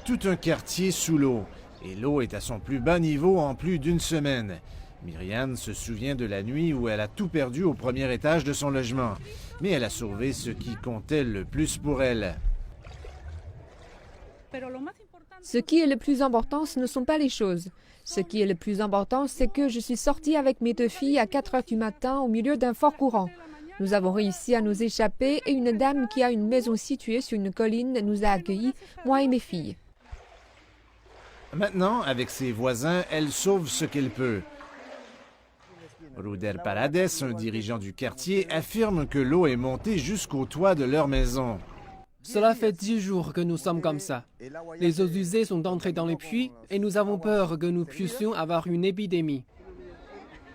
Tout un quartier sous l'eau. Et l'eau est à son plus bas niveau en plus d'une semaine. Myriam se souvient de la nuit où elle a tout perdu au premier étage de son logement. Mais elle a sauvé ce qui comptait le plus pour elle. Ce qui est le plus important, ce ne sont pas les choses. Ce qui est le plus important, c'est que je suis sortie avec mes 2 filles à 4 heures du matin au milieu d'un fort courant. Nous avons réussi à nous échapper et une dame qui a une maison située sur une colline nous a accueillis, moi et mes filles. Maintenant, avec ses voisins, elle sauve ce qu'elle peut. Ruder Parades, un dirigeant du quartier, affirme que l'eau est montée jusqu'au toit de leur maison. Cela fait 10 jours que nous sommes comme ça. Les eaux usées sont entrées dans les puits et nous avons peur que nous puissions avoir une épidémie.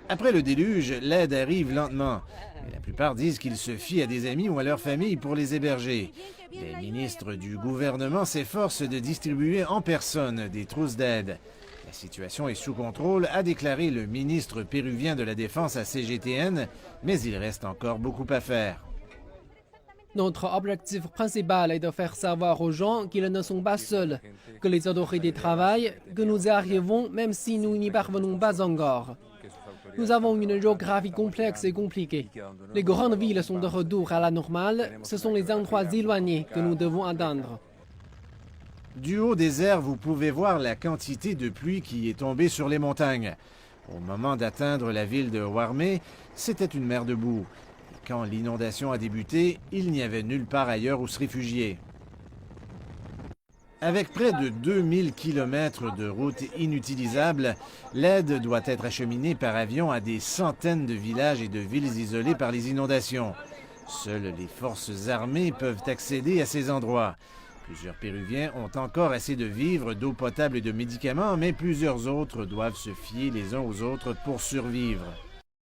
Après le déluge, l'aide arrive lentement. Mais la plupart disent qu'ils se fient à des amis ou à leur famille pour les héberger. Les ministres du gouvernement s'efforcent de distribuer en personne des trousses d'aide. La situation est sous contrôle, a déclaré le ministre péruvien de la Défense à CGTN, mais il reste encore beaucoup à faire. Notre objectif principal est de faire savoir aux gens qu'ils ne sont pas seuls, que les autorités travaillent, que nous y arrivons même si nous n'y parvenons pas encore. Nous avons une géographie complexe et compliquée. Les grandes villes sont de retour à la normale, ce sont les endroits éloignés que nous devons atteindre. Du haut des airs, vous pouvez voir la quantité de pluie qui est tombée sur les montagnes. Au moment d'atteindre la ville de Huarmey, c'était une mer de boue. Quand l'inondation a débuté, il n'y avait nulle part ailleurs où se réfugier. Avec près de 2000 km de routes inutilisables, l'aide doit être acheminée par avion à des centaines de villages et de villes isolées par les inondations. Seules les forces armées peuvent accéder à ces endroits. Plusieurs Péruviens ont encore assez de vivres, d'eau potable et de médicaments, mais plusieurs autres doivent se fier les uns aux autres pour survivre.